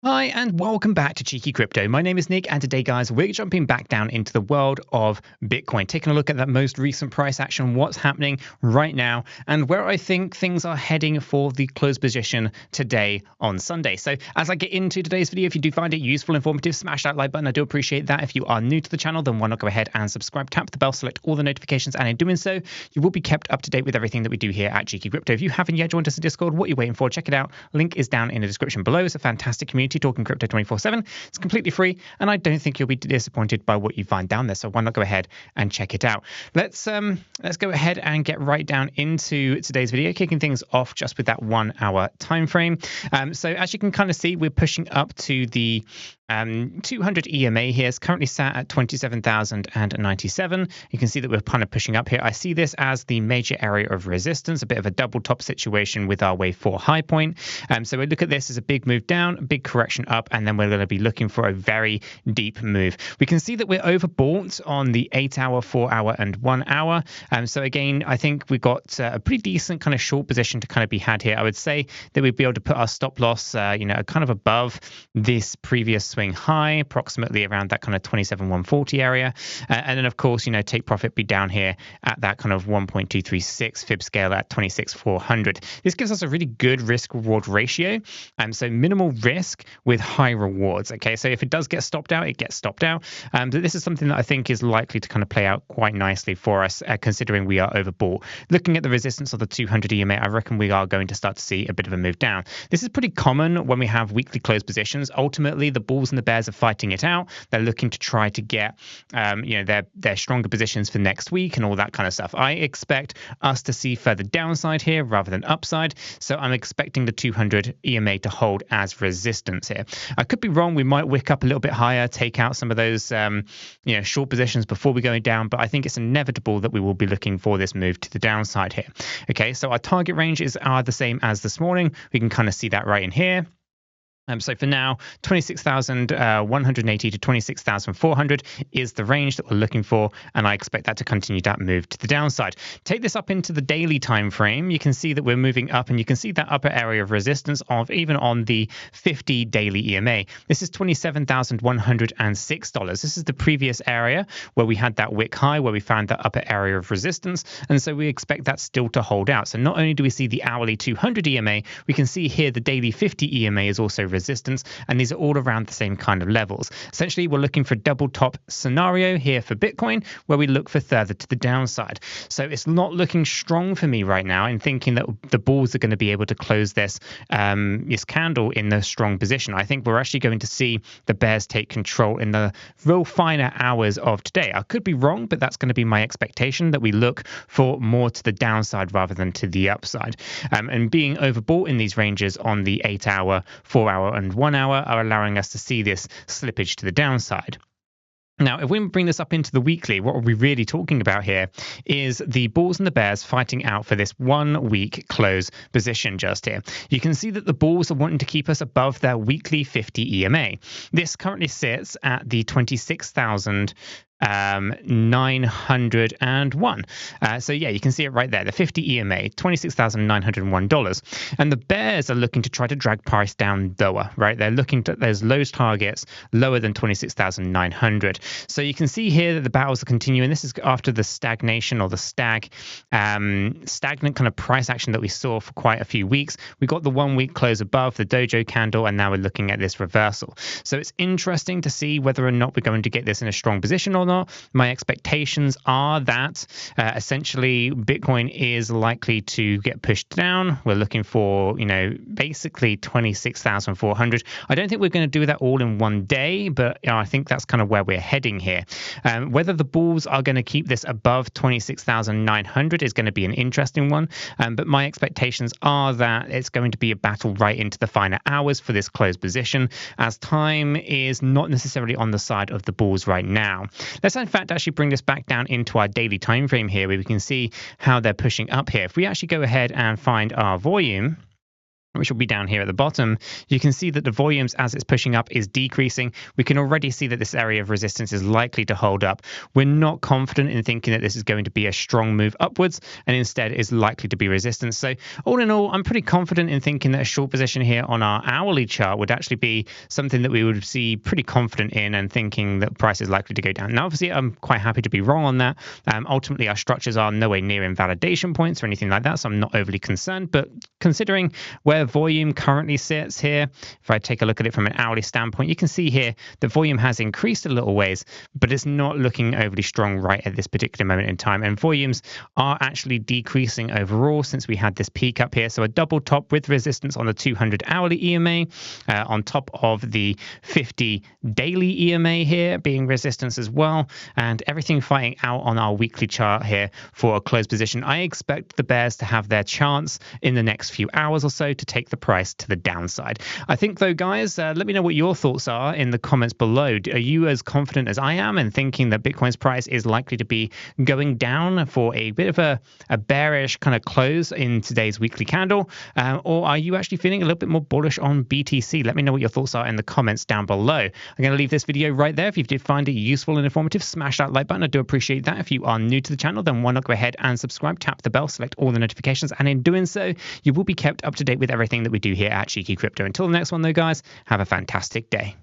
Hi, and welcome back to Cheeky Crypto. My name is Nick, and today, guys, we're jumping back down into the world of Bitcoin, taking a look at that most recent price action, what's happening right now, and where I think things are heading for the close position today on Sunday. So as I get into today's video, if you do find it useful, informative, smash that like button. I do appreciate that. If you are new to the channel, then why not go ahead and subscribe, tap the bell, select all the notifications, and in doing so, you will be kept up to date with everything that we do here at Cheeky Crypto. If you haven't yet joined us in Discord, what are you waiting for? Check it out. Link is down in the description below. It's a fantastic community talking crypto 24/7. It's completely free, and I don't think you'll be disappointed by what you find down there. So why not go ahead and check it out? Let's go ahead and get right down into today's video, kicking things off just with that 1 hour time frame. So as you can kind of see, we're pushing up to the 200 EMA here. Is currently sat at 27,097. You can see that we're kind of pushing up here. I see this as the major area of resistance, a bit of a double top situation with our wave 4 high point. So we look at this as a big move down, a big correction up, and then we're going to be looking for a very deep move. We can see that we're overbought on the 8-hour, 4-hour, and 1 hour. So again, I think we've got a pretty decent kind of short position to kind of be had here. I would say that we'd be able to put our stop loss, kind of above this previous swing high, approximately around that kind of 27,140 area. And then, of course, take profit be down here at that kind of 1.236 fib scale at 26,400. This gives us a really good risk reward ratio. So minimal risk with high rewards. Okay, so if it does get stopped out, it gets stopped out. But this is something that I think is likely to kind of play out quite nicely for us, considering we are overbought. Looking at the resistance of the 200 EMA, I reckon we are going to start to see a bit of a move down. This is pretty common when we have weekly close positions. Ultimately, the bulls and the bears are fighting it out. They're looking to try to get, their stronger positions for next week and all that kind of stuff. I expect us to see further downside here rather than upside. So I'm expecting the 200 EMA to hold as resistance here. I could be wrong. We might wick up a little bit higher, take out some of those, short positions before we go down. But I think it's inevitable that we will be looking for this move to the downside here. Okay, so our target ranges are the same as this morning. We can kind of see that right in here. So for now, 26,180 to 26,400 is the range that we're looking for, and I expect that to continue that move to the downside. Take this up into the daily time frame. You can see that we're moving up, and you can see that upper area of resistance of even on the 50 daily EMA. This is $27,106. This is the previous area where we had that wick high, where we found that upper area of resistance, and so we expect that still to hold out. So not only do we see the hourly 200 EMA, we can see here the daily 50 EMA is also resistance, and these are all around the same kind of levels. Essentially, we're looking for a double top scenario here for Bitcoin, where we look for further to the downside. So it's not looking strong for me right now in thinking that the bulls are going to be able to close this candle in the strong position. I think we're actually going to see the bears take control in the real finer hours of today. I could be wrong, but that's going to be my expectation, that we look for more to the downside rather than to the upside. And being overbought in these ranges on the 8-hour, 4-hour, and 1 hour are allowing us to see this slippage to the downside. Now, if we bring this up into the weekly, what are we really talking about here is the bulls and the bears fighting out for this 1 week close position just here. You can see that the bulls are wanting to keep us above their weekly 50 EMA. This currently sits at the 26,901. So yeah, you can see it right there, the 50 EMA, $26,901. And the bears are looking to try to drag price down lower, right? They're looking to, there's those targets lower than 26,900. So you can see here that the battles are continuing. This is after the stagnation, or the stagnant kind of price action that we saw for quite a few weeks. We got the 1 week close above the dojo candle, and now we're looking at this reversal. So it's interesting to see whether or not we're going to get this in a strong position or not. My expectations are that essentially Bitcoin is likely to get pushed down. We're looking for, basically 26,400. I don't think we're going to do that all in one day, but I think that's kind of where we're heading here. Whether the bulls are going to keep this above 26,900 is going to be an interesting one. But my expectations are that it's going to be a battle right into the finer hours for this closed position, as time is not necessarily on the side of the bulls right now. Let's in fact actually bring this back down into our daily time frame here, where we can see how they're pushing up here. If we actually go ahead and find our volume which will be down here at the bottom, you can see that the volumes as it's pushing up is decreasing. We can already see that this area of resistance is likely to hold up. We're not confident in thinking that this is going to be a strong move upwards, and instead is likely to be resistance. So all in all, I'm pretty confident in thinking that a short position here on our hourly chart would actually be something that we would see pretty confident in, and thinking that price is likely to go down. Now, obviously, I'm quite happy to be wrong on that. Ultimately, our structures are nowhere near invalidation points or anything like that, so I'm not overly concerned. But considering where volume currently sits here, if I take a look at it from an hourly standpoint, you can see here the volume has increased a little ways, but it's not looking overly strong right at this particular moment in time. And volumes are actually decreasing overall since we had this peak up here. So a double top with resistance on the 200 hourly EMA, on top of the 50 daily EMA here being resistance as well, and everything fighting out on our weekly chart here for a close position. I expect the bears to have their chance in the next few hours or so to take the price to the downside. I think though, guys, let me know what your thoughts are in the comments below. Are you as confident as I am in thinking that Bitcoin's price is likely to be going down for a bit of a bearish kind of close in today's weekly candle, or are you actually feeling a little bit more bullish on BTC? Let me know what your thoughts are in the comments down below. I'm going to leave this video right there. If you did find it useful and informative, smash that like button. I do appreciate that. If you are new to the channel, then why not go ahead and subscribe, tap the bell, select all the notifications, and in doing so, you will be kept up to date with everything that we do here at Cheeky Crypto. Until the next one though, guys, have a fantastic day.